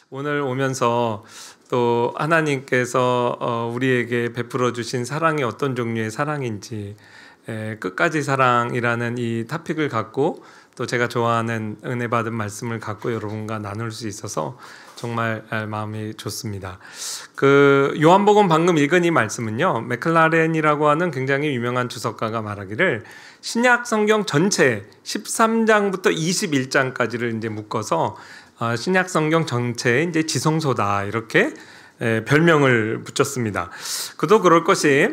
오늘 오면서 또 하나님께서 우리에게 베풀어 주신 사랑이 어떤 종류의 사랑인지, 끝까지 사랑이라는 이 토픽을 갖고 또 제가 좋아하는 은혜 받은 말씀을 갖고 여러분과 나눌 수 있어서 정말 마음이 좋습니다. 요한복음 방금 읽은 이 말씀은요, 맥클라렌이라고 하는 굉장히 유명한 주석가가 말하기를 신약 성경 전체 13장부터 21장까지를 이제 묶어서 신약 성경 전체의 이제 지성소다, 이렇게 별명을 붙였습니다. 그도 그럴 것이,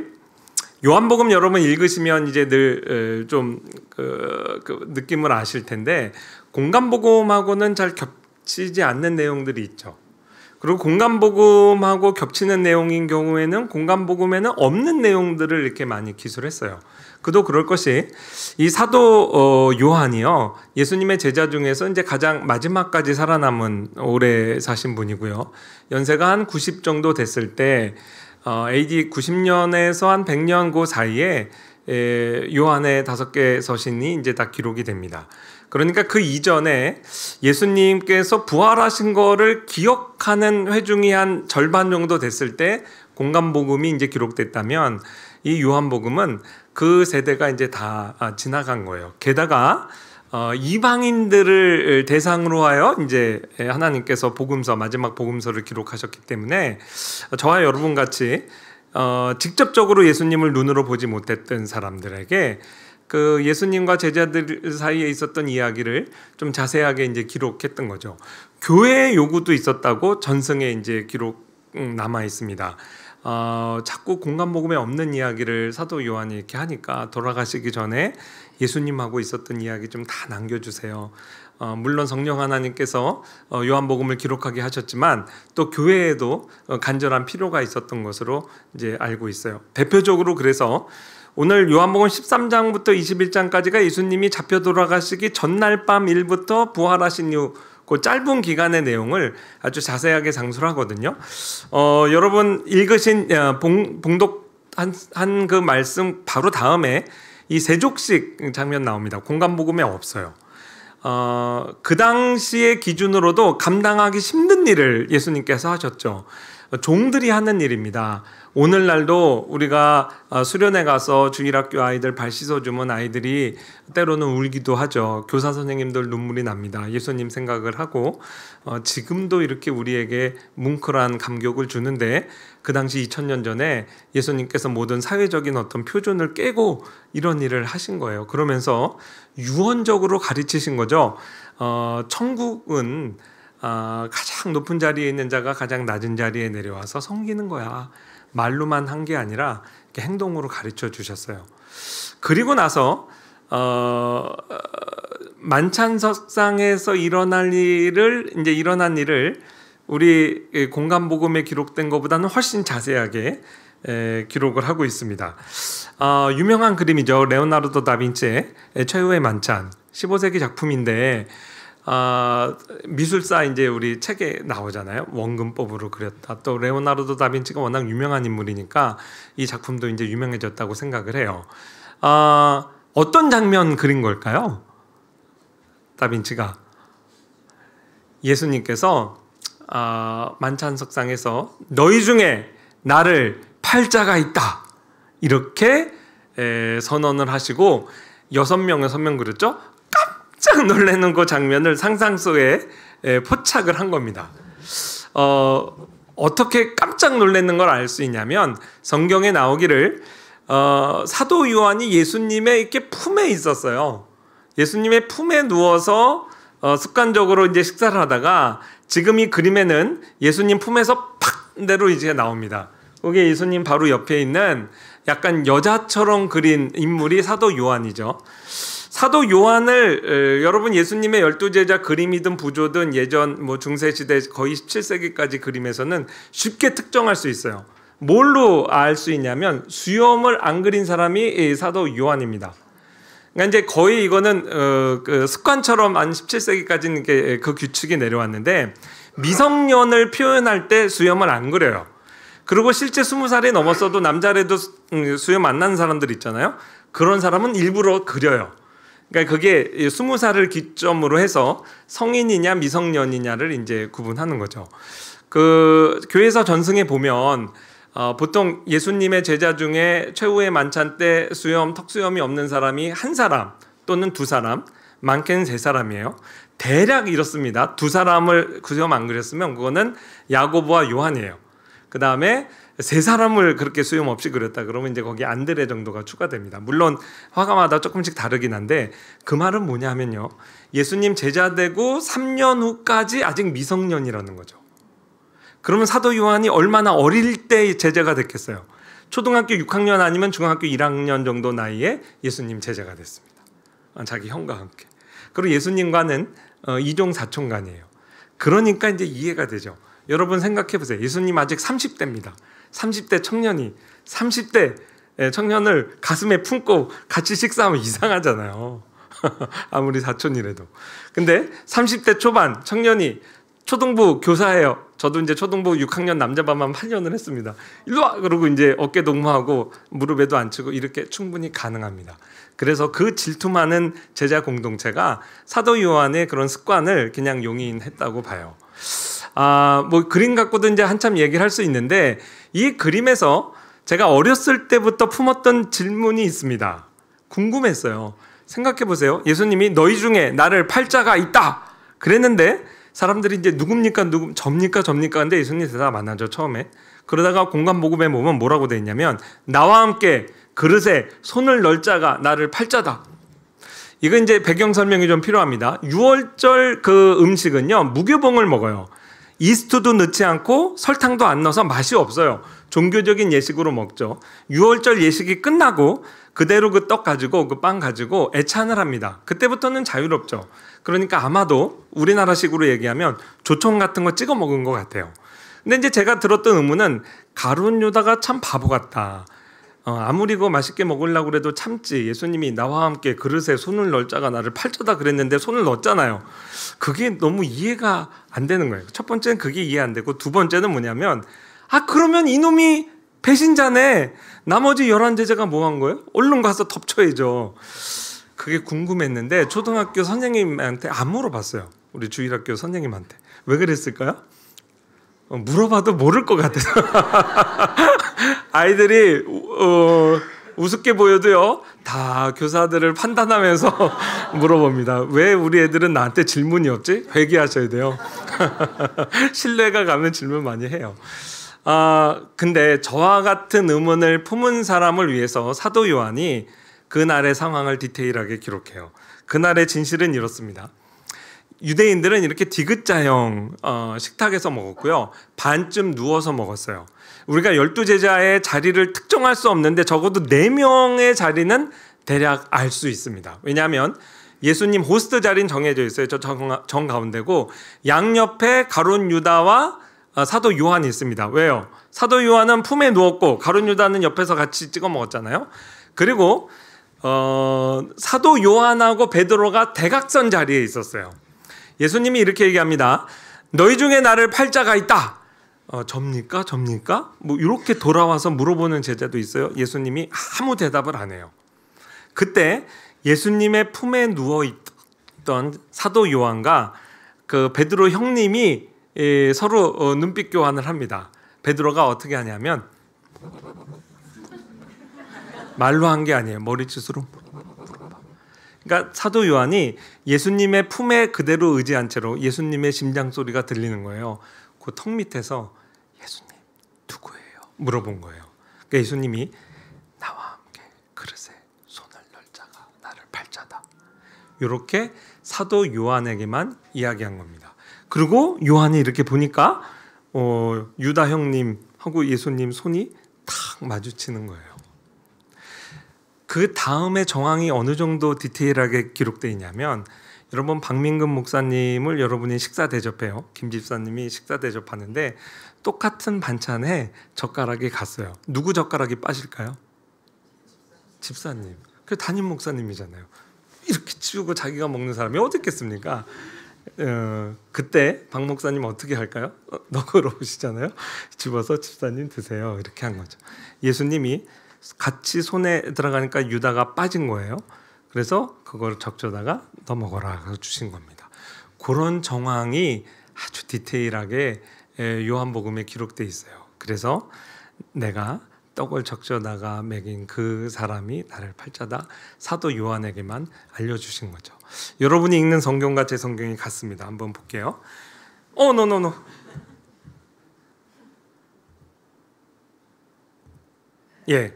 요한복음 여러분 읽으시면 이제 늘 좀 그 느낌을 아실 텐데, 공간복음하고는 잘 겹치지 않는 내용들이 있죠. 그리고 공간복음하고 겹치는 내용인 경우에는 공간복음에는 없는 내용들을 이렇게 많이 기술했어요. 그도 그럴 것이, 이 사도 요한이요, 예수님의 제자 중에서 이제 가장 마지막까지 살아남은 오래 사신 분이고요. 연세가 한 90 정도 됐을 때 AD 90년에서 한 100년 그 사이에 요한의 5개 서신이 이제 다 기록이 됩니다. 그러니까 그 이전에 예수님께서 부활하신 거를 기억하는 회중이 한 절반 정도 됐을 때 공간복음이 이제 기록됐다면, 이 요한복음은 그 세대가 이제 다 지나간 거예요. 게다가 이방인들을 대상으로 하여 이제 하나님께서 복음서, 마지막 복음서를 기록하셨기 때문에 저와 여러분 같이 직접적으로 예수님을 눈으로 보지 못했던 사람들에게 그 예수님과 제자들 사이에 있었던 이야기를 좀 자세하게 이제 기록했던 거죠. 교회의 요구도 있었다고 전승에 이제 기록 남아 있습니다. 자꾸 공간복음에 없는 이야기를 사도 요한이 이렇게 하니까 돌아가시기 전에 예수님하고 있었던 이야기 좀 다 남겨주세요. 물론 성령 하나님께서 요한복음을 기록하게 하셨지만 또 교회에도 간절한 필요가 있었던 것으로 이제 알고 있어요. 대표적으로 그래서 오늘 요한복음 13장부터 21장까지가 예수님이 잡혀 돌아가시기 전날 밤 일부터 부활하신 이후 그 짧은 기간의 내용을 아주 자세하게 상수를 하거든요. 여러분 읽으신 봉독한 그 말씀 바로 다음에 이 세족식 장면 나옵니다. 공간복음에 없어요. 그 당시의 기준으로도 감당하기 힘든 일을 예수님께서 하셨죠. 종들이 하는 일입니다. 오늘날도 우리가 수련회 가서 주일학교 아이들 발 씻어주면 아이들이 때로는 울기도 하죠. 교사 선생님들 눈물이 납니다. 예수님 생각을 하고 지금도 이렇게 우리에게 뭉클한 감격을 주는데, 그 당시 2000년 전에 예수님께서 모든 사회적인 어떤 표준을 깨고 이런 일을 하신 거예요. 그러면서 유언적으로 가르치신 거죠. 천국은 가장 높은 자리에 있는 자가 가장 낮은 자리에 내려와서 섬기는 거야. 말로만 한 게 아니라 이렇게 행동으로 가르쳐 주셨어요. 그리고 나서 만찬석상에서 일어난 일을 우리 공간복음에 기록된 것보다는 훨씬 자세하게 기록을 하고 있습니다. 유명한 그림이죠. 레오나르도 다빈치의 최후의 만찬, 15세기 작품인데 미술사 이제 우리 책에 나오잖아요. 원근법으로 그렸다. 또 레오나르도 다빈치가 워낙 유명한 인물이니까 이 작품도 이제 유명해졌다고 생각을 해요. 어떤 장면 그린 걸까요? 다빈치가 예수님께서 만찬석상에서 너희 중에 나를 팔 자가 있다, 이렇게 선언을 하시고 6명 그렸죠? 깜짝 놀라는 그 장면을 상상 속에 포착을 한 겁니다. 어떻게 깜짝 놀라는 걸 알 수 있냐면, 성경에 나오기를 사도 요한이 예수님의 이렇게 품에 있었어요. 예수님의 품에 누워서 습관적으로 이제 식사를 하다가, 지금 이 그림에는 예수님 품에서 팍 대로 이제 나옵니다. 거기에 예수님 바로 옆에 있는 약간 여자처럼 그린 인물이 사도 요한이죠. 사도 요한을 여러분 예수님의 12제자 그림이든 부조든 예전 중세시대 거의 17세기까지 그림에서는 쉽게 특정할 수 있어요. 뭘로 알 수 있냐면, 수염을 안 그린 사람이 사도 요한입니다. 그러니까 이제 거의 이거는 그 습관처럼 한 17세기까지는 그 규칙이 내려왔는데, 미성년을 표현할 때 수염을 안 그려요. 그리고 실제 20살이 넘었어도 남자라도 수염 안 나는 사람들 있잖아요. 그런 사람은 일부러 그려요. 그러니까 그게 20살을 기점으로 해서 성인이냐 미성년이냐를 이제 구분하는 거죠. 그 교회에서 전승에 보면 보통 예수님의 제자 중에 최후의 만찬 때 수염, 턱수염이 없는 사람이 한 사람 또는 두 사람, 많게는 세 사람이에요. 대략 이렇습니다. 두 사람을 수염 안 그렸으면 그거는 야고보와 요한이에요. 그 다음에 세 사람을 그렇게 수염 없이 그렸다 그러면 이제 거기 안드레 정도가 추가됩니다. 물론 화가마다 조금씩 다르긴 한데 그 말은 뭐냐면요, 예수님 제자 되고 3년 후까지 아직 미성년이라는 거죠. 그러면 사도 요한이 얼마나 어릴 때 제자가 됐겠어요? 초등학교 6학년 아니면 중학교 1학년 정도 나이에 예수님 제자가 됐습니다. 자기 형과 함께. 그리고 예수님과는 이종사촌간이에요. 그러니까 이제 이해가 되죠. 여러분 생각해 보세요. 예수님 아직 30대입니다. 30대 청년이 30대 청년을 가슴에 품고 같이 식사하면 이상하잖아요. 아무리 사촌이라도. 근데 30대 초반 청년이 초등부 교사예요. 저도 이제 초등부 6학년 남자반만 8년을 했습니다. 일로 와! 그러고 이제 어깨 동무하고 무릎에도 앉히고 이렇게 충분히 가능합니다. 그래서 그 질투 많은 제자 공동체가 사도 요한의 그런 습관을 그냥 용인했다고 봐요. 뭐 그림 갖고도 이제 한참 얘기를 할 수 있는데 이 그림에서 제가 어렸을 때부터 품었던 질문이 있습니다. 궁금했어요. 생각해 보세요. 예수님이 너희 중에 나를 팔자가 있다 그랬는데 사람들이 이제 누굽니까? 접니까? 근데 예수님 대답 안 하죠, 처음에. 그러다가 공간복음에 보면 뭐라고 돼 있냐면 나와 함께 그릇에 손을 넣을 자가 나를 팔자다. 이거 이제 배경 설명이 좀 필요합니다. 유월절 그 음식은요, 무교봉을 먹어요. 이스트도 넣지 않고 설탕도 안 넣어서 맛이 없어요. 종교적인 예식으로 먹죠. 유월절 예식이 끝나고 그대로 그 떡 가지고 그 빵 가지고 애찬을 합니다. 그때부터는 자유롭죠. 그러니까 아마도 우리나라식으로 얘기하면 조청 같은 거 찍어 먹은 것 같아요. 근데 이제 제가 들었던 의문은 가룟 유다가 참 바보 같다. 아무리 그거 맛있게 먹으려고 그래도 참지. 예수님이 나와 함께 그릇에 손을 넣을 자가 나를 팔자다 그랬는데 손을 넣었잖아요. 그게 너무 이해가 안 되는 거예요. 첫 번째는 그게 이해 안 되고 두 번째는 뭐냐면 그러면 이놈이 배신자네. 나머지 11제자가 뭐 한 거예요? 얼른 가서 덮쳐야죠. 그게 궁금했는데 초등학교 선생님한테 안 물어봤어요. 우리 주일학교 선생님한테. 왜 그랬을까요? 물어봐도 모를 것 같아서. 아이들이 우습게 보여도요 다 교사들을 판단하면서 물어봅니다. 왜 우리 애들은 나한테 질문이 없지? 회개하셔야 돼요. 신뢰가 가면 질문 많이 해요. 근데 저와 같은 의문을 품은 사람을 위해서 사도 요한이 그날의 상황을 디테일하게 기록해요. 그날의 진실은 이렇습니다. 유대인들은 이렇게 디귿자형 식탁에서 먹었고요. 반쯤 누워서 먹었어요. 우리가 12제자의 자리를 특정할 수 없는데 적어도 4명의 자리는 대략 알 수 있습니다. 왜냐하면 예수님 호스트 자리는 정해져 있어요. 저 정 가운데고 양옆에 가룟 유다와 사도 요한이 있습니다. 왜요? 사도 요한은 품에 누웠고 가룟 유다는 옆에서 같이 찍어 먹었잖아요. 그리고 사도 요한하고 베드로가 대각선 자리에 있었어요. 예수님이 이렇게 얘기합니다. 너희 중에 나를 팔자가 있다. 접니까? 뭐 이렇게 돌아와서 물어보는 제자도 있어요. 예수님이 아무 대답을 안 해요. 그때 예수님의 품에 누워 있던 사도 요한과 그 베드로 형님이 서로 눈빛 교환을 합니다. 베드로가 어떻게 하냐면 말로 한 게 아니에요. 머리짓으로. 그러니까 사도 요한이 예수님의 품에 그대로 의지한 채로 예수님의 심장 소리가 들리는 거예요. 그 턱 밑에서 예수님 누구예요? 물어본 거예요. 그러니까 예수님이 나와 함께 그릇에 손을 넣을 자가 나를 팔자다. 이렇게 사도 요한에게만 이야기한 겁니다. 그리고 요한이 이렇게 보니까 유다 형님하고 예수님 손이 탁 마주치는 거예요. 그 다음에 정황이 어느 정도 디테일하게 기록되어 있냐면 여러분 박민근 목사님을 여러분이 식사 대접해요. 김 집사님이 식사 대접하는데 똑같은 반찬에 젓가락이 갔어요. 누구 젓가락이 빠질까요? 집사님. 그 담임 목사님이잖아요. 이렇게 치우고 자기가 먹는 사람이 어디 있겠습니까? 그때 박 목사님 어떻게 할까요? 너그러우시잖아요. 집어서 집사님 드세요. 이렇게 한 거죠. 예수님이 같이 손에 들어가니까 유다가 빠진 거예요. 그래서 그걸 적셔다가 너 먹어라 그래서 주신 겁니다. 그런 정황이 아주 디테일하게 요한복음에 기록돼 있어요. 그래서 내가 떡을 적셔다가 먹인 그 사람이 나를 팔자다, 사도 요한에게만 알려주신 거죠. 여러분이 읽는 성경과 제 성경이 같습니다. 한번 볼게요. 노. 예.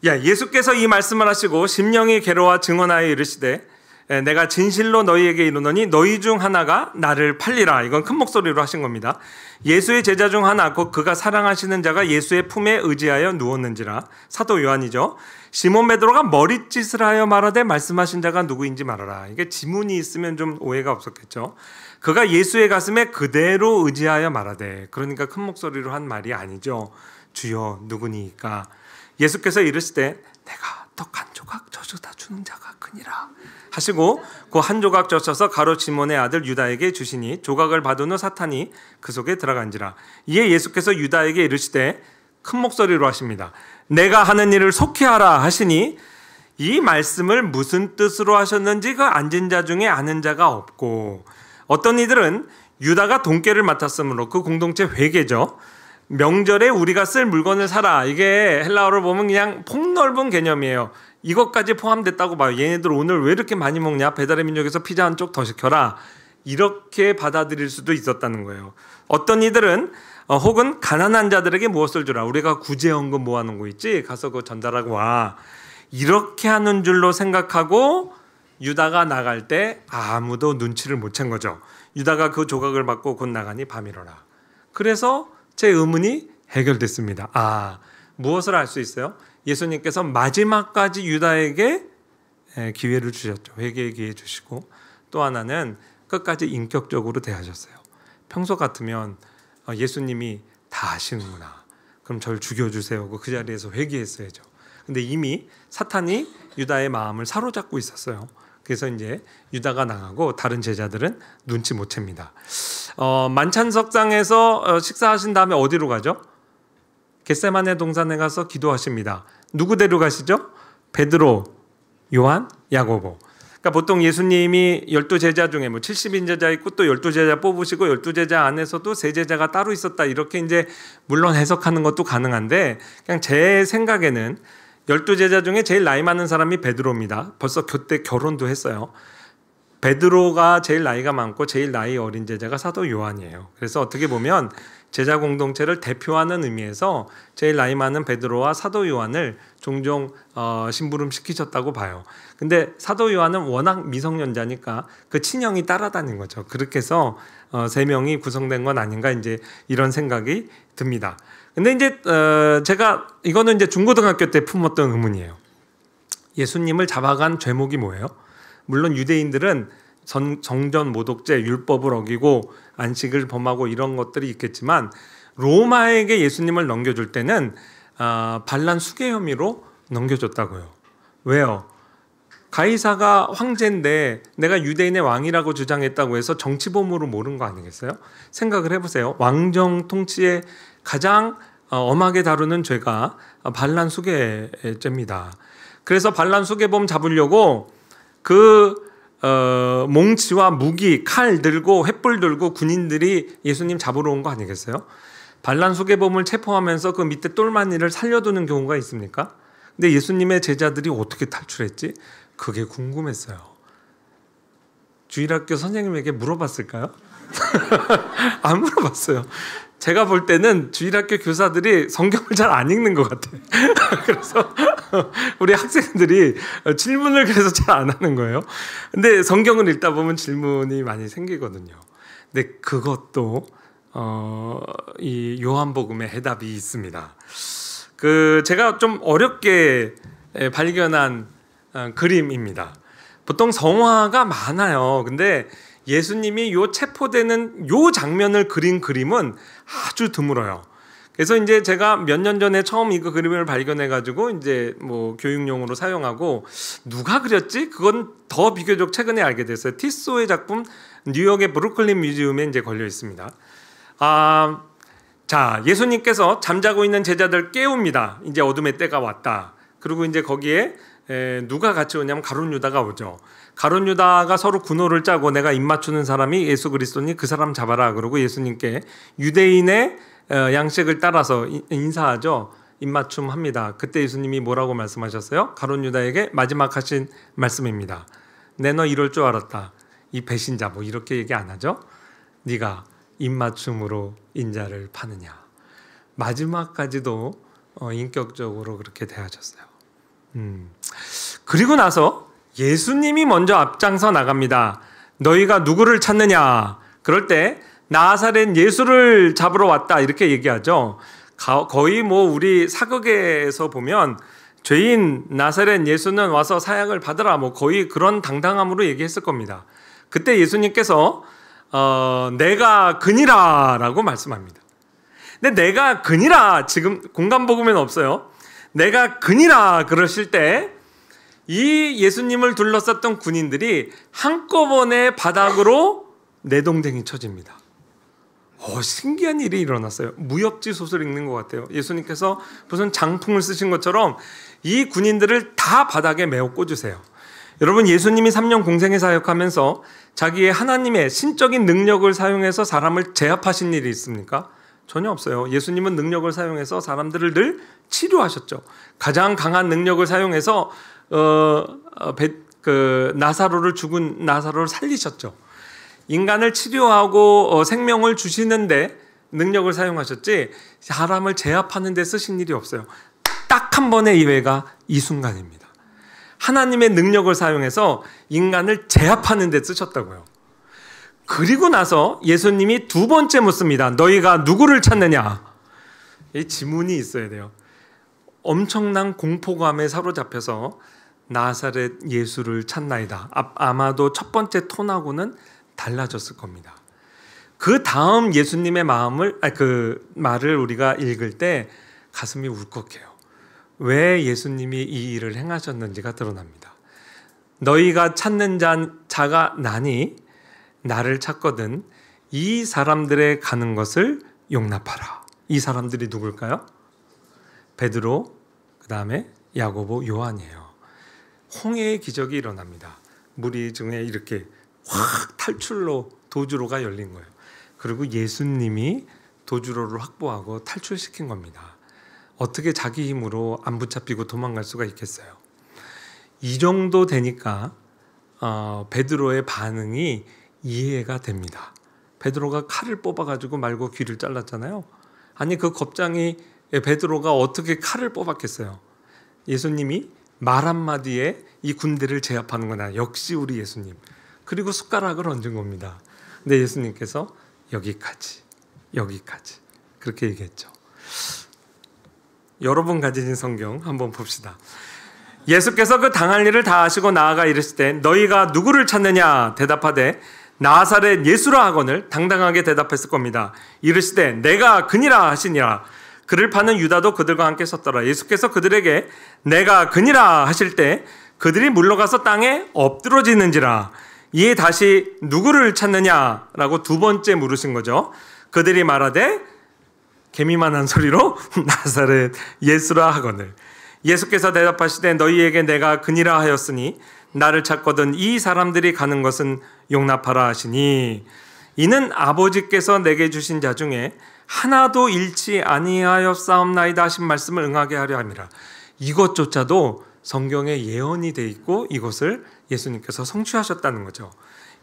예수께서 이 말씀을 하시고 심령이 괴로워 증언하여 이르시되 내가 진실로 너희에게 이르노니 너희 중 하나가 나를 팔리라. 이건 큰 목소리로 하신 겁니다. 예수의 제자 중 하나 곧 그가 사랑하시는 자가 예수의 품에 의지하여 누웠는지라. 사도 요한이죠. 시몬 베드로가 머릿짓을 하여 말하되 말씀하신 자가 누구인지 말하라. 이게 지문이 있으면 좀 오해가 없었겠죠. 그가 예수의 가슴에 그대로 의지하여 말하되, 그러니까 큰 목소리로 한 말이 아니죠. 주여 누구니까. 예수께서 이르시되 내가 떡 한 조각 젖어다 주는 자가 크니라 하시고 그 한 조각 젖어서 가롯 시몬의 아들 유다에게 주시니 조각을 받은 후 사탄이 그 속에 들어간지라. 이에 예수께서 유다에게 이르시되 큰 목소리로 하십니다. 내가 하는 일을 속히 하라 하시니 이 말씀을 무슨 뜻으로 하셨는지 그 앉은 자 중에 아는 자가 없고, 어떤 이들은 유다가 돈깨를 맡았으므로 그 공동체 회계죠. 명절에 우리가 쓸 물건을 사라. 이게 헬라어를 보면 그냥 폭넓은 개념이에요. 이것까지 포함됐다고 봐요. 얘네들 오늘 왜 이렇게 많이 먹냐? 배달의 민족에서 피자 한 쪽 더 시켜라. 이렇게 받아들일 수도 있었다는 거예요. 어떤 이들은 혹은 가난한 자들에게 무엇을 주라. 우리가 구제헌금 모아놓은 거 있지? 가서 그거 전달하고 와. 이렇게 하는 줄로 생각하고 유다가 나갈 때 아무도 눈치를 못 챈 거죠. 유다가 그 조각을 받고 곧 나가니 밤이로라. 그래서 제 의문이 해결됐습니다. 무엇을 알 수 있어요? 예수님께서 마지막까지 유다에게 기회를 주셨죠. 회개의 기회 주시고, 또 하나는 끝까지 인격적으로 대하셨어요. 평소 같으면 예수님이 다 아시는구나, 그럼 저를 죽여주세요 그 자리에서 회개했어야죠. 근데 이미 사탄이 유다의 마음을 사로잡고 있었어요. 그래서 이제 유다가 나가고 다른 제자들은 눈치 못 챕니다. 만찬석상에서 식사하신 다음에 어디로 가죠? 겟세마네 동산에 가서 기도하십니다. 누구 데려가시죠? 베드로, 요한, 야고보. 그러니까 보통 예수님이 12제자 중에 70인 제자 있고 또 12제자 뽑으시고 12제자 안에서도 세 제자가 따로 있었다, 이렇게 이제 물론 해석하는 것도 가능한데, 그냥 제 생각에는 12제자 중에 제일 나이 많은 사람이 베드로입니다. 벌써 그때 결혼도 했어요. 베드로가 제일 나이가 많고 제일 나이 어린 제자가 사도 요한이에요. 그래서 어떻게 보면 제자 공동체를 대표하는 의미에서 제일 나이 많은 베드로와 사도 요한을 종종 심부름시키셨다고 봐요. 근데 사도 요한은 워낙 미성년자니까 그 친형이 따라다닌 거죠. 그렇게 해서 세 명이 구성된 건 아닌가, 이제 이런 생각이 듭니다. 근데 이제 제가 이거는 이제 중고등학교 때 품었던 의문이에요. 예수님을 잡아간 죄목이 뭐예요? 물론 유대인들은 성전 모독죄, 율법을 어기고 안식을 범하고 이런 것들이 있겠지만, 로마에게 예수님을 넘겨줄 때는 반란 수괴 혐의로 넘겨줬다고요. 왜요? 가이사가 황제인데 내가 유대인의 왕이라고 주장했다고 해서 정치범으로 모른 거 아니겠어요? 생각을 해보세요. 왕정 통치에 가장 엄하게 다루는 죄가 반란 수괴죄입니다. 그래서 반란 수괴범 잡으려고 몽치와 무기, 칼 들고 횃불 들고 군인들이 예수님 잡으러 온 거 아니겠어요? 반란 수괴범을 체포하면서 그 밑에 똘마니를 살려두는 경우가 있습니까? 근데 예수님의 제자들이 어떻게 탈출했지? 그게 궁금했어요. 주일학교 선생님에게 물어봤을까요? 안 물어봤어요. 제가 볼 때는 주일학교 교사들이 성경을 잘 안 읽는 것 같아요. 그래서 우리 학생들이 질문을 그래서 잘 안 하는 거예요. 근데 성경을 읽다 보면 질문이 많이 생기거든요. 근데 그것도 이 요한복음의 해답이 있습니다. 제가 좀 어렵게 발견한 그림입니다. 보통 성화가 많아요. 근데 예수님이 요 체포되는 요 장면을 그린 그림은 아주 드물어요. 그래서 이제 제가 몇 년 전에 처음 이거 그림을 발견해가지고 이제 뭐 교육용으로 사용하고, 누가 그렸지? 그건 더 비교적 최근에 알게 됐어요. 티소의 작품 뉴욕의 브루클린 뮤지엄에 이제 걸려 있습니다. 자, 예수님께서 잠자고 있는 제자들 깨웁니다. 이제 어둠의 때가 왔다. 그리고 이제 거기에 누가 같이 오냐면 가룟 유다가 오죠. 가룟 유다가 서로 군호를 짜고 내가 입 맞추는 사람이 예수 그리스도니 그 사람 잡아라. 그러고 예수님께 유대인의 양식을 따라서 인사하죠. 입맞춤 합니다. 그때 예수님이 뭐라고 말씀하셨어요? 가룟 유다에게 마지막 하신 말씀입니다. 내 너 이럴 줄 알았다. 이 배신자 뭐 이렇게 얘기 안 하죠. 네가 입맞춤으로 인자를 파느냐. 마지막까지도 인격적으로 그렇게 대하셨어요. 그리고 나서 예수님이 먼저 앞장서 나갑니다. 너희가 누구를 찾느냐? 그럴 때 나사렛 예수를 잡으러 왔다 이렇게 얘기하죠. 거의 뭐 우리 사극에서 보면 죄인 나사렛 예수는 와서 사약을 받으라 뭐 거의 그런 당당함으로 얘기했을 겁니다. 그때 예수님께서 내가 그니라 라고 말씀합니다. 근데 내가 그니라 지금 공간복음에는 없어요. 내가 그니라 그러실 때 이 예수님을 둘러쌌던 군인들이 한꺼번에 바닥으로 내동댕이 쳐집니다. 신기한 일이 일어났어요. 무협지 소설 읽는 것 같아요. 예수님께서 무슨 장풍을 쓰신 것처럼 이 군인들을 다 바닥에 메어 꽂으세요. 여러분 예수님이 3년 공생애 사역하면서 자기의 하나님의 신적인 능력을 사용해서 사람을 제압하신 일이 있습니까? 전혀 없어요. 예수님은 능력을 사용해서 사람들을 늘 치료하셨죠. 가장 강한 능력을 사용해서 나사로를 죽은 나사로를 살리셨죠. 인간을 치료하고 생명을 주시는데 능력을 사용하셨지 사람을 제압하는 데 쓰신 일이 없어요. 딱 한 번의 예외가 이 순간입니다. 하나님의 능력을 사용해서 인간을 제압하는 데 쓰셨다고요. 그리고 나서 예수님이 두 번째 묻습니다. 너희가 누구를 찾느냐? 이 지문이 있어야 돼요. 엄청난 공포감에 사로잡혀서 나사렛 예수를 찾나이다. 아마도 첫 번째 톤하고는 달라졌을 겁니다. 그 다음 예수님의 그 말을 우리가 읽을 때 가슴이 울컥해요. 왜 예수님이 이 일을 행하셨는지가 드러납니다. 너희가 찾는 자가 나니 나를 찾거든 이 사람들의 가는 것을 용납하라. 이 사람들이 누굴까요? 베드로, 그 다음에 야고보, 요한이에요. 홍해의 기적이 일어납니다. 물이 중에 이렇게 확 탈출로 도주로가 열린 거예요. 그리고 예수님이 도주로를 확보하고 탈출시킨 겁니다. 어떻게 자기 힘으로 안 붙잡히고 도망갈 수가 있겠어요? 이 정도 되니까 베드로의 반응이 이해가 됩니다. 베드로가 칼을 뽑아가지고 말고 귀를 잘랐잖아요. 아니 그 겁쟁이 베드로가 어떻게 칼을 뽑았겠어요? 예수님이 말 한마디에 이 군대를 제압하는 거나 역시 우리 예수님. 그리고 숟가락을 얹은 겁니다. 근데 예수님께서 여기까지 그렇게 얘기했죠. 여러분 가지신 성경 한번 봅시다. 예수께서 그 당할 일을 다 하시고 나아가 이르실 때 너희가 누구를 찾느냐 대답하되 나사렛 예수라 하거늘 당당하게 대답했을 겁니다. 이르시되 내가 그니라 하시니라. 그를 파는 유다도 그들과 함께 섰더라. 예수께서 그들에게 내가 그니라 하실 때 그들이 물러가서 땅에 엎드러지는지라. 이에 다시 누구를 찾느냐라고 두 번째 물으신 거죠. 그들이 말하되 개미만한 소리로 나사렛 예수라 하거늘. 예수께서 대답하시되 너희에게 내가 그니라 하였으니 나를 찾거든 이 사람들이 가는 것은 용납하라 하시니 이는 아버지께서 내게 주신 자 중에 하나도 잃지 아니하였사옵나이다 하신 말씀을 응하게 하려 함이라. 이것조차도 성경에 예언이 돼 있고 이것을 예수님께서 성취하셨다는 거죠.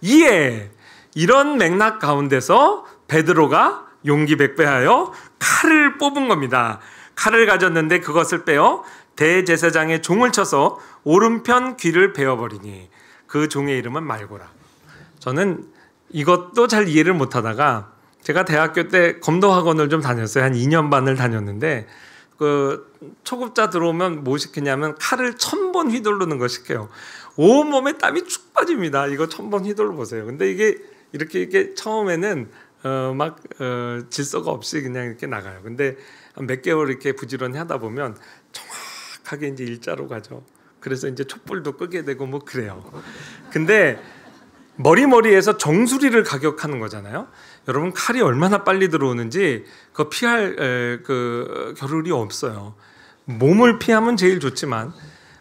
이에 이런 맥락 가운데서 베드로가 용기 백배하여 칼을 뽑은 겁니다. 칼을 가졌는데 그것을 빼어 대제사장의 종을 쳐서 오른편 귀를 베어버리니 그 종의 이름은 말고라. 저는 이것도 잘 이해를 못하다가 제가 대학교 때 검도 학원을 좀 다녔어요. 한 2년 반을 다녔는데 그 초급자 들어오면 뭐 시키냐면 칼을 1000번 휘두르는 거 시켜요. 온몸에 땀이 쭉 빠집니다. 이거 1000번 휘둘러 보세요. 근데 이게 이렇게 처음에는 질서가 없이 그냥 이렇게 나가요. 근데 몇 개월 이렇게 부지런히 하다 보면 정확하게 이제 일자로 가죠. 그래서 이제 촛불도 끄게 되고 뭐 그래요. 근데 머리에서 정수리를 가격하는 거잖아요. 여러분 칼이 얼마나 빨리 들어오는지 그거 피할 겨를이 없어요. 몸을 피하면 제일 좋지만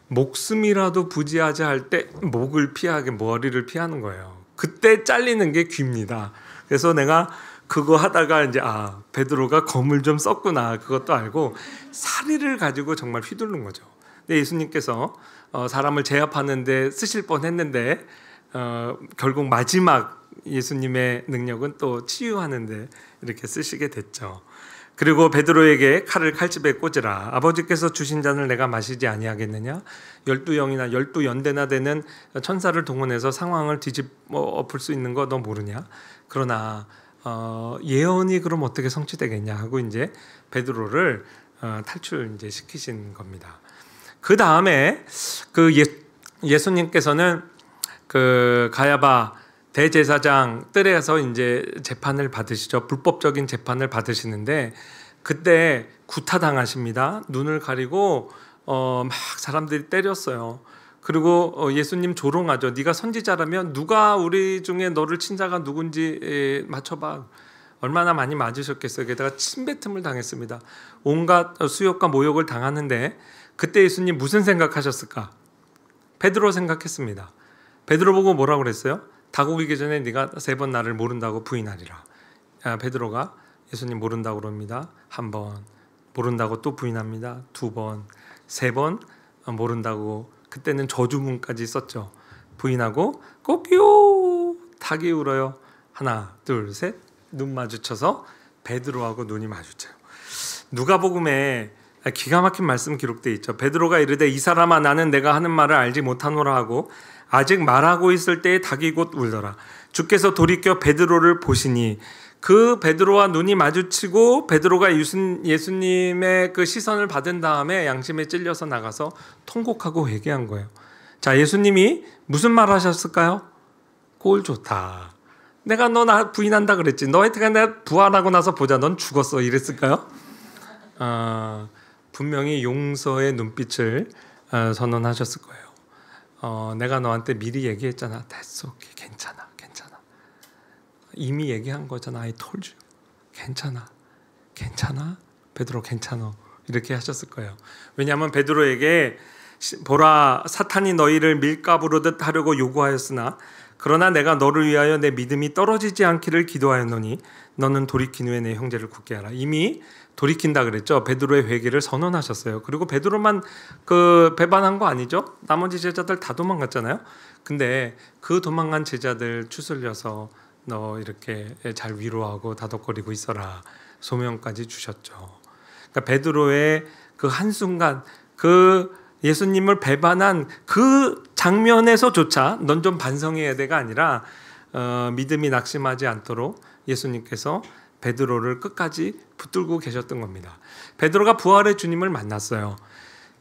목숨이라도 부지하자 할 때 목을 피하게 머리를 피하는 거예요. 그때 잘리는 게 귀입니다. 그래서 내가 그거 하다가 이제 베드로가 검을 좀 썼구나 그것도 알고 사리를 가지고 정말 휘두른 거죠. 근데 예수님께서 사람을 제압하는데 쓰실 뻔했는데 결국 마지막 예수님의 능력은 또 치유하는데 이렇게 쓰시게 됐죠. 그리고 베드로에게 칼을 칼집에 꽂으라. 아버지께서 주신 잔을 내가 마시지 아니하겠느냐. 12영이나 12연대나 되는 천사를 동원해서 상황을 엎을 수 있는 거 너 모르냐. 그러나 예언이 그럼 어떻게 성취되겠냐 하고 이제 베드로를 탈출 이제 시키신 겁니다. 그 다음에 그 예수님께서는 그 가야바 대제사장 뜰에서 이제 재판을 받으시죠. 불법적인 재판을 받으시는데 그때 구타당하십니다. 눈을 가리고 막 사람들이 때렸어요. 그리고 예수님 조롱하죠. 네가 선지자라면 누가 우리 중에 너를 친 자가 누군지 맞춰봐. 얼마나 많이 맞으셨겠어요. 게다가 침뱉음을 당했습니다. 온갖 수욕과 모욕을 당하는데 그때 예수님 무슨 생각하셨을까? 베드로 생각했습니다. 베드로 보고 뭐라고 그랬어요? 닭 오기 전에 네가 3번 나를 모른다고 부인하리라. 베드로가 예수님 모른다고 그럽니다. 1번 모른다고 또 부인합니다. 2번 3번 모른다고 그때는 저주문까지 썼죠. 부인하고 꼭요 닭이 울어요. 하나 둘 셋 눈 마주쳐서 베드로하고 눈이 마주쳐요. 누가복음에 기가 막힌 말씀 기록되어 있죠. 베드로가 이르되 이 사람아 나는 내가 하는 말을 알지 못하노라 하고 아직 말하고 있을 때에 닭이 곧 울더라. 주께서 돌이켜 베드로를 보시니 그 베드로와 눈이 마주치고 베드로가 예수님의 그 시선을 받은 다음에 양심에 찔려서 나가서 통곡하고 회개한 거예요. 자, 예수님이 무슨 말 하셨을까요? 꼴 좋다. 내가 너 나 부인한다 그랬지. 너 하여튼 내가 부활하고 나서 보자. 넌 죽었어. 이랬을까요? 분명히 용서의 눈빛을 선언하셨을 거예요. 내가 너한테 미리 얘기했잖아. 됐어. 괜찮아. 이미 얘기한 거잖아. I told you. 괜찮아. 베드로 괜찮아. 이렇게 하셨을 거예요. 왜냐하면 베드로에게 보라 사탄이 너희를 밀가부르듯 하려고 요구하였으나 그러나 내가 너를 위하여 내 믿음이 떨어지지 않기를 기도하였노니 너는 돌이킨 후에 내 형제를 굳게 하라. 이미 돌이킨다 그랬죠. 베드로의 회개를 선언하셨어요. 그리고 베드로만 그 배반한 거 아니죠? 나머지 제자들 다 도망갔잖아요. 근데 그 도망간 제자들 추슬려서 너 이렇게 잘 위로하고 다독거리고 있어라. 소명까지 주셨죠. 그러니까 베드로의 그 한순간 그 예수님을 배반한 그 장면에서조차 넌 좀 반성해야 돼가 아니라 믿음이 낙심하지 않도록 예수님께서 베드로를 끝까지 붙들고 계셨던 겁니다. 베드로가 부활의 주님을 만났어요.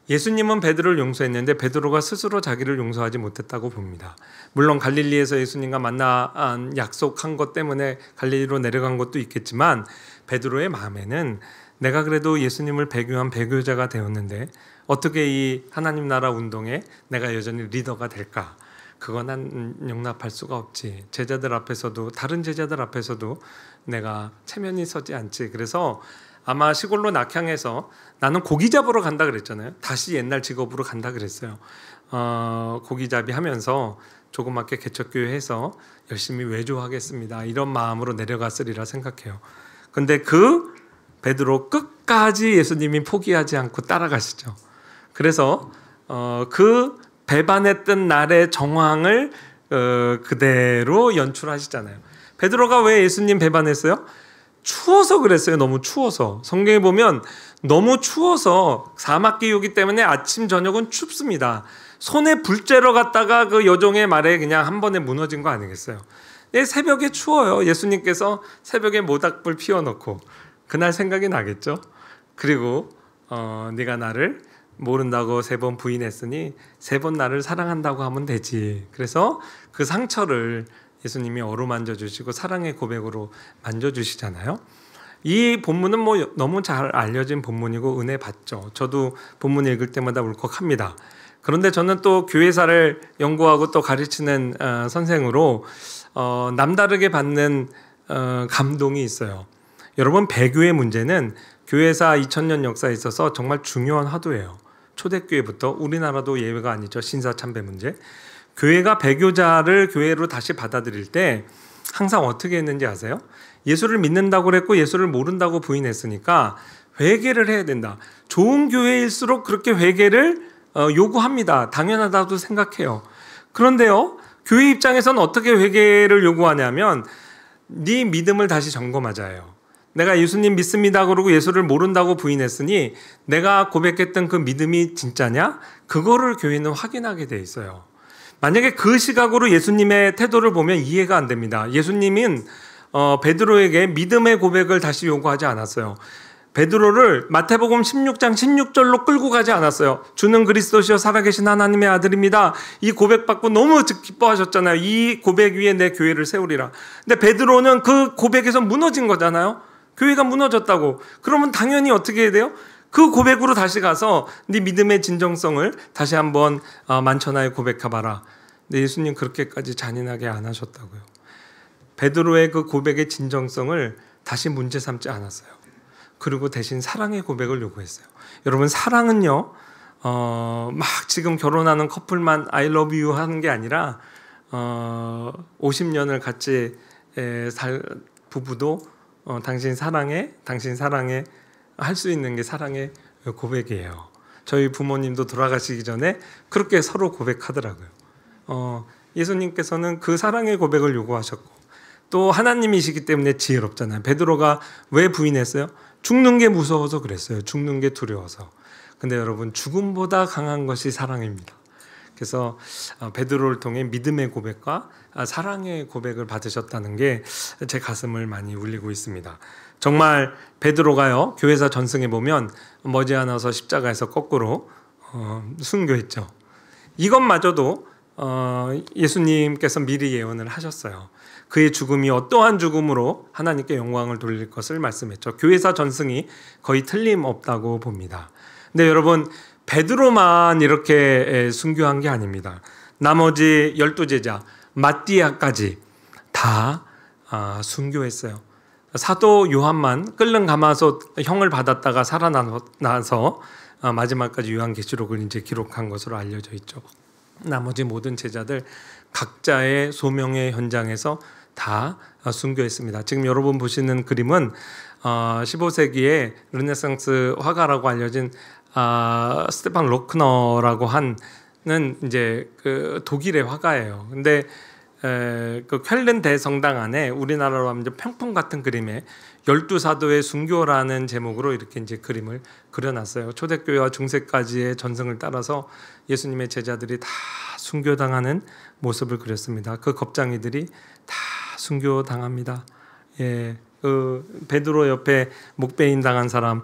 예수님은 베드로를 용서했는데 베드로가 스스로 자기를 용서하지 못했다고 봅니다. 물론 갈릴리에서 예수님과 만나 약속한 것 때문에 갈릴리로 내려간 것도 있겠지만 베드로의 마음에는 내가 그래도 예수님을 배교한 배교자가 되었는데 어떻게 이 하나님 나라 운동에 내가 여전히 리더가 될까? 그건 난 용납할 수가 없지. 제자들 앞에서도 다른 제자들 앞에서도 내가 체면이 서지 않지. 그래서 아마 시골로 낙향해서 나는 고기 잡으러 간다 그랬잖아요. 다시 옛날 직업으로 간다 그랬어요. 고기잡이 하면서 조그맣게 개척교회 해서 열심히 외조하겠습니다. 이런 마음으로 내려갔으리라 생각해요. 근데 그 베드로 끝까지 예수님이 포기하지 않고 따라가시죠. 그래서 그 배반했던 날의 정황을 그대로 연출하시잖아요. 베드로가 왜 예수님 배반했어요? 추워서 그랬어요. 너무 추워서. 성경에 보면 너무 추워서 사막기후기 때문에 아침 저녁은 춥습니다. 손에 불 쬐러 갔다가 그 여종의 말에 그냥 한 번에 무너진 거 아니겠어요? 새벽에 추워요. 예수님께서 새벽에 모닥불 피워놓고 그날 생각이 나겠죠. 그리고 네가 나를 모른다고 3번 부인했으니 3번 나를 사랑한다고 하면 되지. 그래서 그 상처를 예수님이 어루만져 주시고 사랑의 고백으로 만져주시잖아요. 이 본문은 뭐 너무 잘 알려진 본문이고 은혜 받죠. 저도 본문 읽을 때마다 울컥합니다. 그런데 저는 또 교회사를 연구하고 또 가르치는 선생으로 남다르게 받는 감동이 있어요. 여러분, 배교의 문제는 교회사 2000년 역사에 있어서 정말 중요한 화두예요. 초대교회부터, 우리나라도 예외가 아니죠. 신사참배 문제. 교회가 배교자를 교회로 다시 받아들일 때 항상 어떻게 했는지 아세요? 예수를 믿는다고 그랬고 예수를 모른다고 부인했으니까 회개를 해야 된다. 좋은 교회일수록 그렇게 회개를 요구합니다. 당연하다고 생각해요. 그런데요, 교회 입장에서는 어떻게 회개를 요구하냐면 네 믿음을 다시 점검하자예요. 내가 예수님 믿습니다 그러고 예수를 모른다고 부인했으니 내가 고백했던 그 믿음이 진짜냐? 그거를 교회는 확인하게 돼 있어요. 만약에 그 시각으로 예수님의 태도를 보면 이해가 안 됩니다. 예수님은 베드로에게 믿음의 고백을 다시 요구하지 않았어요. 베드로를 마태복음 16장 16절로 끌고 가지 않았어요. 주는 그리스도시요 살아계신 하나님의 아들입니다. 이 고백받고 너무 기뻐하셨잖아요. 이 고백 위에 내 교회를 세우리라. 근데 베드로는 그 고백에서 무너진 거잖아요. 교회가 무너졌다고. 그러면 당연히 어떻게 해야 돼요? 그 고백으로 다시 가서 네 믿음의 진정성을 다시 한번 만천하에 고백해봐라. 근데 예수님 그렇게까지 잔인하게 안 하셨다고요. 베드로의 그 고백의 진정성을 다시 문제 삼지 않았어요. 그리고 대신 사랑의 고백을 요구했어요. 여러분, 사랑은요, 막 지금 결혼하는 커플만 I love you 하는 게 아니라 50년을 같이 살 부부도 당신 사랑해 할 수 있는 게 사랑의 고백이에요. 저희 부모님도 돌아가시기 전에 그렇게 서로 고백하더라고요. 예수님께서는 그 사랑의 고백을 요구하셨고 또 하나님이시기 때문에 지혜롭잖아요. 베드로가 왜 부인했어요? 죽는 게 무서워서 그랬어요. 죽는 게 두려워서. 근데 여러분, 죽음보다 강한 것이 사랑입니다. 그래서 베드로를 통해 믿음의 고백과 사랑의 고백을 받으셨다는 게 제 가슴을 많이 울리고 있습니다. 정말 베드로가요, 교회사 전승에 보면 머지않아서 십자가에서 거꾸로 순교했죠. 이것마저도 예수님께서 미리 예언을 하셨어요. 그의 죽음이 어떠한 죽음으로 하나님께 영광을 돌릴 것을 말씀했죠. 교회사 전승이 거의 틀림없다고 봅니다. 근데 여러분, 베드로만 이렇게 순교한 게 아닙니다. 나머지 12제자 마띠아까지 다 순교했어요. 사도 요한만 끓는 가마솥 형을 받았다가 살아나서 마지막까지 요한계시록을 이제 기록한 것으로 알려져 있죠. 나머지 모든 제자들 각자의 소명의 현장에서 다 순교했습니다. 지금 여러분 보시는 그림은 15세기의 르네상스 화가라고 알려진 스테판 로크너라고 하는 이제 그 독일의 화가예요. 근데 그 쾰른 대성당 안에 우리나라로 하면 평풍 같은 그림에 12사도의 순교라는 제목으로 이렇게 이제 그림을 그려놨어요. 초대교회와 중세까지의 전승을 따라서 예수님의 제자들이 다 순교당하는 모습을 그렸습니다. 그 겁쟁이들이 다 순교당합니다. 예, 그 베드로 옆에 목베인 당한 사람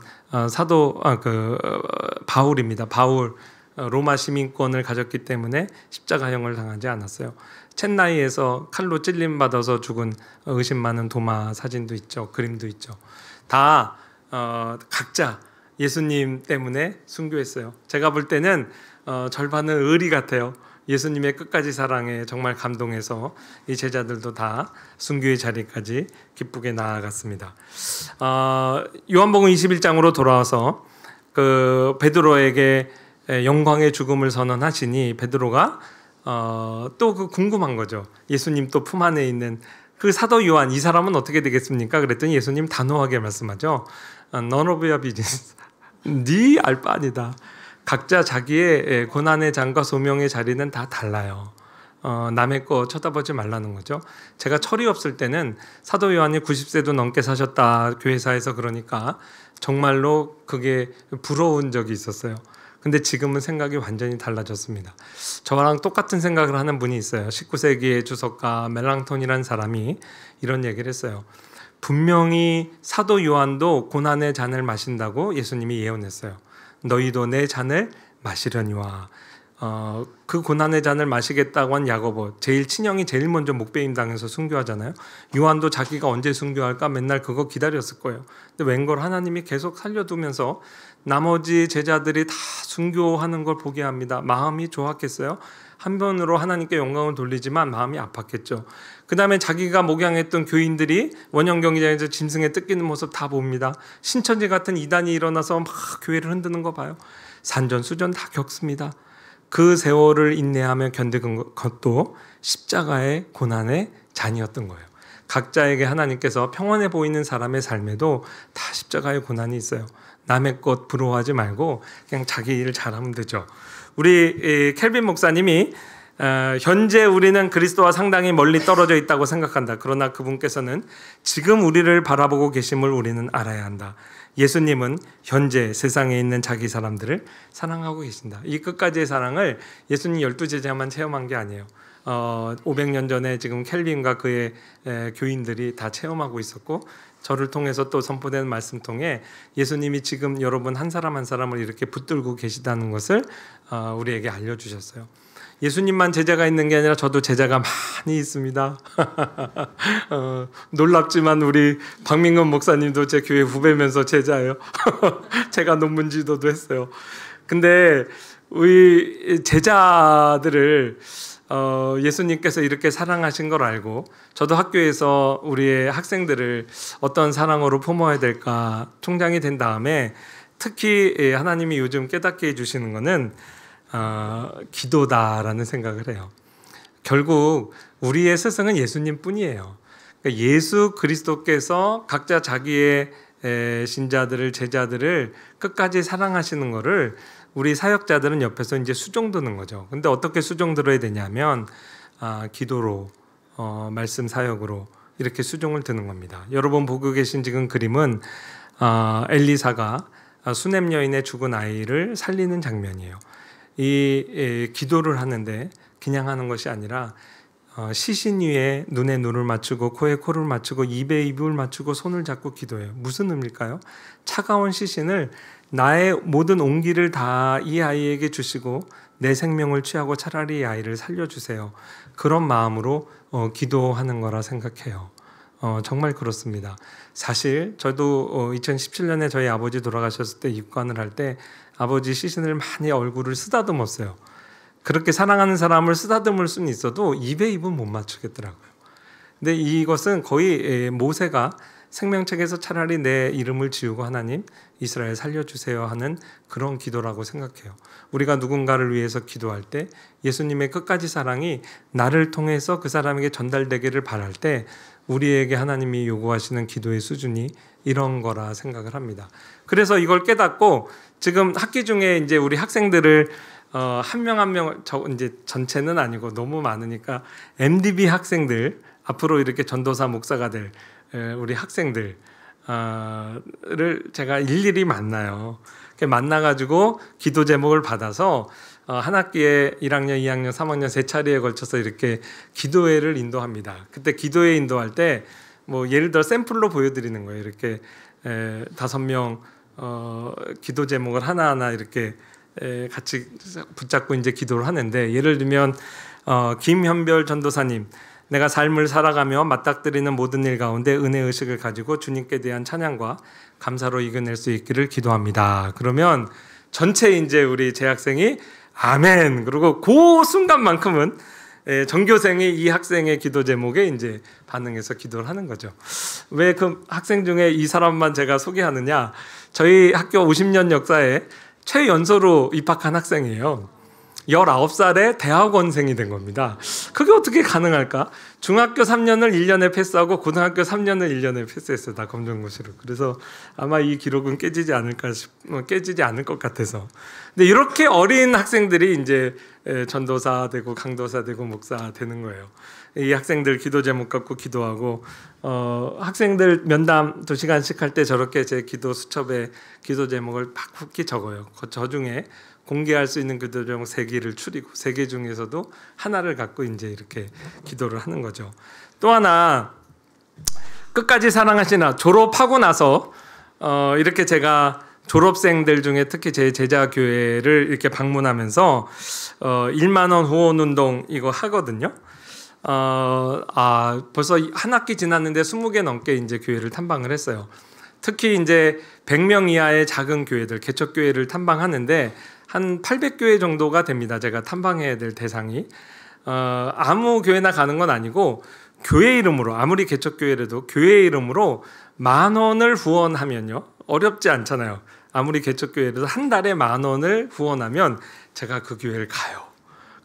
바울입니다. 바울 로마 시민권을 가졌기 때문에 십자가형을 당하지 않았어요. 첸나이에서 칼로 찔림 받아서 죽은 의심 많은 도마 사진도 있죠. 그림도 있죠. 다 각자 예수님 때문에 순교했어요. 제가 볼 때는 절반은 의리 같아요. 예수님의 끝까지 사랑에 정말 감동해서 이 제자들도 다 순교의 자리까지 기쁘게 나아갔습니다. 요한복음 21장으로 돌아와서 그 베드로에게 영광의 죽음을 선언하시니 베드로가 또 그 궁금한 거죠. 예수님 또 품 안에 있는 그 사도 요한, 이 사람은 어떻게 되겠습니까? 그랬더니 예수님 단호하게 말씀하죠. None of your business. 네 알 바 아니다. 각자 자기의 고난의 장과 소명의 자리는 다 달라요. 남의 거 쳐다보지 말라는 거죠. 제가 철이 없을 때는 사도 요한이 90세도 넘게 사셨다, 교회사에서. 그러니까 정말로 그게 부러운 적이 있었어요. 근데 지금은 생각이 완전히 달라졌습니다. 저랑 똑같은 생각을 하는 분이 있어요. 19세기의 주석가 멜랑톤이라는 사람이 이런 얘기를 했어요. 분명히 사도 요한도 고난의 잔을 마신다고 예수님이 예언했어요. 너희도 내 잔을 마시려니와. 그 고난의 잔을 마시겠다고 한 야고보, 제일 친형이 제일 먼저 목베임 당해서 순교하잖아요. 요한도 자기가 언제 순교할까 맨날 그거 기다렸을 거예요. 근데 웬걸 하나님이 계속 살려두면서 나머지 제자들이 다 순교하는 걸 보게 합니다. 마음이 좋았겠어요? 한편으로 하나님께 영광을 돌리지만 마음이 아팠겠죠. 그 다음에 자기가 목양했던 교인들이 원형 경기장에서 짐승에 뜯기는 모습 다 봅니다. 신천지 같은 이단이 일어나서 막 교회를 흔드는 거 봐요. 산전수전 다 겪습니다. 그 세월을 인내하며 견디는 것도 십자가의 고난의 잔이었던 거예요. 각자에게 하나님께서 평안해 보이는 사람의 삶에도 다 십자가의 고난이 있어요. 남의 것 부러워하지 말고 그냥 자기 일 잘하면 되죠. 우리 켈빈 목사님이 현재 우리는 그리스도와 상당히 멀리 떨어져 있다고 생각한다. 그러나 그분께서는 지금 우리를 바라보고 계심을 우리는 알아야 한다. 예수님은 현재 세상에 있는 자기 사람들을 사랑하고 계신다. 이 끝까지의 사랑을 예수님 12제자만 체험한 게 아니에요. 500년 전에 지금 켈빈과 그의 교인들이 다 체험하고 있었고, 저를 통해서 또 선포되는 말씀 통해 예수님이 지금 여러분 한 사람 한 사람을 이렇게 붙들고 계시다는 것을 우리에게 알려주셨어요. 예수님만 제자가 있는 게 아니라 저도 제자가 많이 있습니다. 놀랍지만 우리 박민건 목사님도 제 교회 후배면서 제자예요. 제가 논문 지도도 했어요. 근데 우리 제자들을 예수님께서 이렇게 사랑하신 걸 알고, 저도 학교에서 우리의 학생들을 어떤 사랑으로 품어야 될까 총장이 된 다음에 특히 하나님이 요즘 깨닫게 해주시는 거는 기도다라는 생각을 해요. 결국 우리의 스승은 예수님 뿐이에요. 그러니까 예수 그리스도께서 각자 자기의 신자들을, 제자들을 끝까지 사랑하시는 거를 우리 사역자들은 옆에서 이제 수종 드는 거죠. 근데 어떻게 수종 들어야 되냐면 기도로, 말씀 사역으로 이렇게 수종을 드는 겁니다. 여러분 보고 계신 지금 그림은 엘리사가 수넴 여인의 죽은 아이를 살리는 장면이에요. 이 기도를 하는데 그냥 하는 것이 아니라 시신 위에 눈에 눈을 맞추고 코에 코를 맞추고 입에 입을 맞추고 손을 잡고 기도해요. 무슨 의미일까요? 차가운 시신을 나의 모든 온기를 다 이 아이에게 주시고 내 생명을 취하고 차라리 이 아이를 살려주세요. 그런 마음으로 기도하는 거라 생각해요. 정말 그렇습니다. 사실 저도 2017년에 저희 아버지 돌아가셨을 때 입관을 할 때 아버지 시신을 많이 얼굴을 쓰다듬었어요. 그렇게 사랑하는 사람을 쓰다듬을 수는 있어도 입에 입은 못 맞추겠더라고요. 근데 이것은 거의 모세가 생명책에서 차라리 내 이름을 지우고 하나님 이스라엘 살려주세요 하는 그런 기도라고 생각해요. 우리가 누군가를 위해서 기도할 때 예수님의 끝까지 사랑이 나를 통해서 그 사람에게 전달되기를 바랄 때 우리에게 하나님이 요구하시는 기도의 수준이 이런 거라 생각을 합니다. 그래서 이걸 깨닫고 지금 학기 중에 이제 우리 학생들을 한 명 한 명, 이제 전체는 아니고 너무 많으니까 MDB 학생들, 앞으로 이렇게 전도사 목사가 될 우리 학생들을 제가 일일이 만나요. 만나가지고 기도 제목을 받아서 한 학기에 1학년, 2학년, 3학년 세 차례에 걸쳐서 이렇게 기도회를 인도합니다. 그때 기도회 인도할 때 뭐 예를 들어 샘플로 보여드리는 거예요. 이렇게 5명 기도 제목을 하나하나 이렇게 같이 붙잡고 이제 기도를 하는데, 예를 들면 김현별 전도사님, 내가 삶을 살아가며 맞닥뜨리는 모든 일 가운데 은혜 의식을 가지고 주님께 대한 찬양과 감사로 이겨낼 수 있기를 기도합니다. 그러면 전체 이제 우리 재학생이 아멘. 그리고 그 순간만큼은 전교생이 이 학생의 기도 제목에 이제 반응해서 기도를 하는 거죠. 왜 그 학생 중에 이 사람만 제가 소개하느냐? 저희 학교 50년 역사에 최연소로 입학한 학생이에요. 19살에 대학원생이 된 겁니다. 그게 어떻게 가능할까? 중학교 3년을 1년에 패스하고 고등학교 3년을 1년에 패스했어요. 다 검정고시로. 그래서 아마 이 기록은 깨지지 않을 것 같아서. 근데 이렇게 어린 학생들이 이제 전도사 되고 강도사 되고 목사 되는 거예요. 이 학생들 기도 제목 갖고 기도하고, 학생들 면담 2시간씩 할 때 저렇게 제 기도 수첩에 기도 제목을 팍 적어요. 저 중에 공개할 수 있는 기도 제목 3개를 추리고 3개 중에서도 하나를 갖고 이제 이렇게 기도를 하는 거죠. 또 하나, 끝까지 사랑하시나, 졸업하고 나서 이렇게 제가 졸업생들 중에 특히 제 제자 교회를 이렇게 방문하면서 1만 원 후원 운동 이거 하거든요. 벌써 한 학기 지났는데 20개 넘게 이제 교회를 탐방을 했어요. 특히 이제 100명 이하의 작은 교회들, 개척교회를 탐방하는데 한 800교회 정도가 됩니다. 제가 탐방해야 될 대상이. 아무 교회나 가는 건 아니고 교회 이름으로, 아무리 개척교회라도 교회 이름으로 10,000원을 후원하면요. 어렵지 않잖아요. 아무리 개척교회라도 한 달에 10,000원을 후원하면 제가 그 교회를 가요.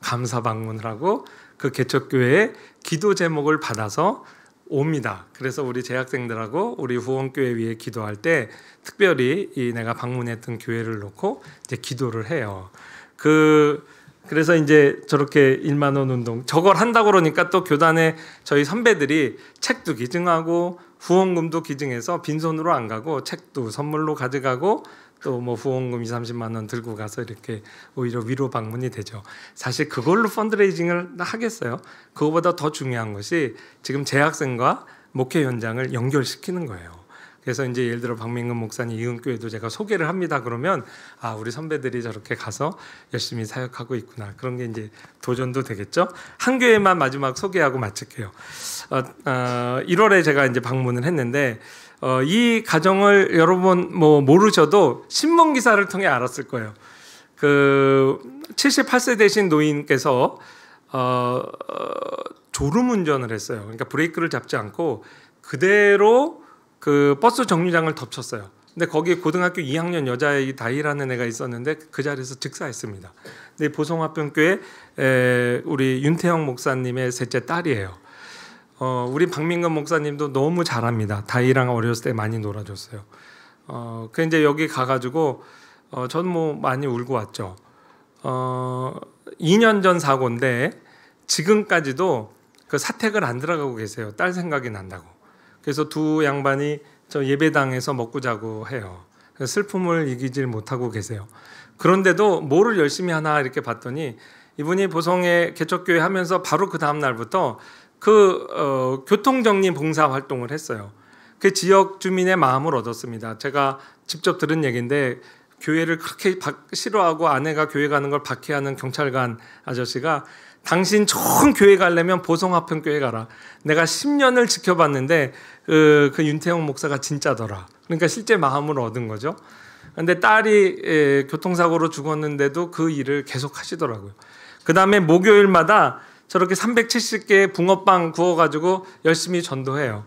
감사 방문을 하고 그 개척교회의 기도 제목을 받아서 옵니다. 그래서 우리 재학생들하고 우리 후원교회 위에 기도할 때 특별히 이 내가 방문했던 교회를 놓고 이제 기도를 해요. 그래서 이제 저렇게 1만 원 운동 저걸 한다고 그러니까 또 교단에 저희 선배들이 책도 기증하고 후원금도 기증해서 빈손으로 안 가고 책도 선물로 가져가고 또 뭐 후원금 20-30만 원 들고 가서 이렇게 오히려 위로 방문이 되죠. 사실 그걸로 펀드레이징을 하겠어요. 그거보다 더 중요한 것이 지금 재학생과 목회 현장을 연결시키는 거예요. 그래서 이제 예를 들어 박민근 목사님 이은교회도 제가 소개를 합니다. 그러면 우리 선배들이 저렇게 가서 열심히 사역하고 있구나. 그런 게 이제 도전도 되겠죠. 한 교회만 마지막 소개하고 마칠게요. 1월에 제가 이제 방문을 했는데 이 가정을 여러분 뭐 모르셔도 신문 기사를 통해 알았을 거예요. 그 78세 되신 노인께서 졸음 운전을 했어요. 그러니까 브레이크를 잡지 않고 그대로 그 버스 정류장을 덮쳤어요. 근데 거기에 고등학교 2학년 여자아이 다희라는 애가 있었는데 그 자리에서 즉사했습니다. 근데 보성화평교회 우리 윤태영 목사님의 셋째 딸이에요. 우리 박민근 목사님도 너무 잘합니다. 다희랑 어렸을 때 많이 놀아줬어요. 그 이제 여기 가가지고 저는 뭐 많이 울고 왔죠. 2년 전 사고인데 지금까지도 그 사택을 안 들어가고 계세요. 딸 생각이 난다고. 그래서 두 양반이 저 예배당에서 먹고 자고 해요. 슬픔을 이기질 못하고 계세요. 그런데도 뭐를 열심히 하나 이렇게 봤더니 이분이 보성에 개척교회 하면서 바로 그 다음 날부터 교통정리 봉사 활동을 했어요. 그 지역 주민의 마음을 얻었습니다. 제가 직접 들은 얘기인데 교회를 그렇게 싫어하고 아내가 교회 가는 걸 박해하는 경찰관 아저씨가 당신 좋은 교회 가려면 보성화평교회 가라. 내가 10년을 지켜봤는데 그 윤태영 목사가 진짜더라. 그러니까 실제 마음을 얻은 거죠. 그런데 딸이 교통사고로 죽었는데도 그 일을 계속 하시더라고요. 그 다음에 목요일마다 저렇게 370개의 붕어빵 구워가지고 열심히 전도해요.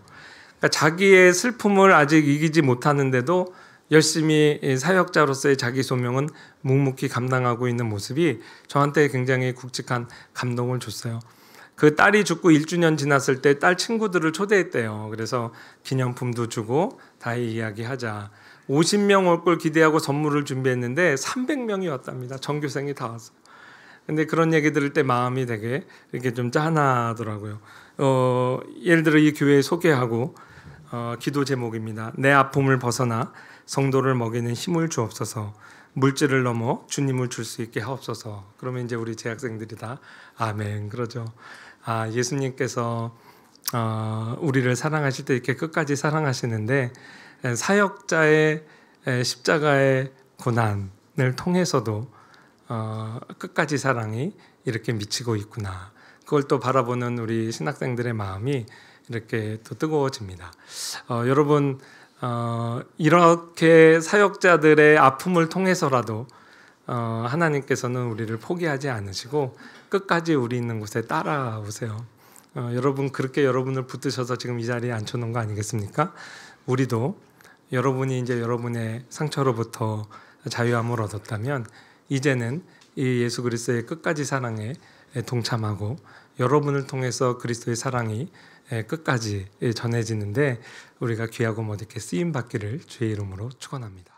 그러니까 자기의 슬픔을 아직 이기지 못하는데도 열심히 사역자로서의 자기 소명은 묵묵히 감당하고 있는 모습이 저한테 굉장히 굵직한 감동을 줬어요. 그 딸이 죽고 1주년 지났을 때 딸 친구들을 초대했대요. 그래서 기념품도 주고 다이 이야기하자. 50명 올 걸 기대하고 선물을 준비했는데 300명이 왔답니다. 전교생이 다 왔어요. 근데 그런 얘기 들을 때 마음이 되게 이렇게 좀 짠하더라고요. 예를 들어 이 교회 소개하고 기도 제목입니다. 내 아픔을 벗어나 성도를 먹이는 힘을 주옵소서. 물질을 넘어 주님을 줄 수 있게 하옵소서. 그러면 이제 우리 재학생들이 다 아멘 그러죠. 예수님께서 우리를 사랑하실 때 이렇게 끝까지 사랑하시는데 사역자의 십자가의 고난을 통해서도 끝까지 사랑이 이렇게 미치고 있구나. 그걸 또 바라보는 우리 신학생들의 마음이 이렇게 또 뜨거워집니다. 여러분 이렇게 사역자들의 아픔을 통해서라도 하나님께서는 우리를 포기하지 않으시고 끝까지 우리 있는 곳에 따라오세요. 여러분 그렇게 여러분을 붙드셔서 지금 이 자리에 앉혀놓은 거 아니겠습니까? 우리도 여러분이 이제 여러분의 상처로부터 자유함을 얻었다면 이제는 이 예수 그리스도의 끝까지 사랑에 동참하고 여러분을 통해서 그리스도의 사랑이 끝까지 전해지는데 우리가 귀하고 멋있게 쓰임 받기를 주의 이름으로 축원합니다.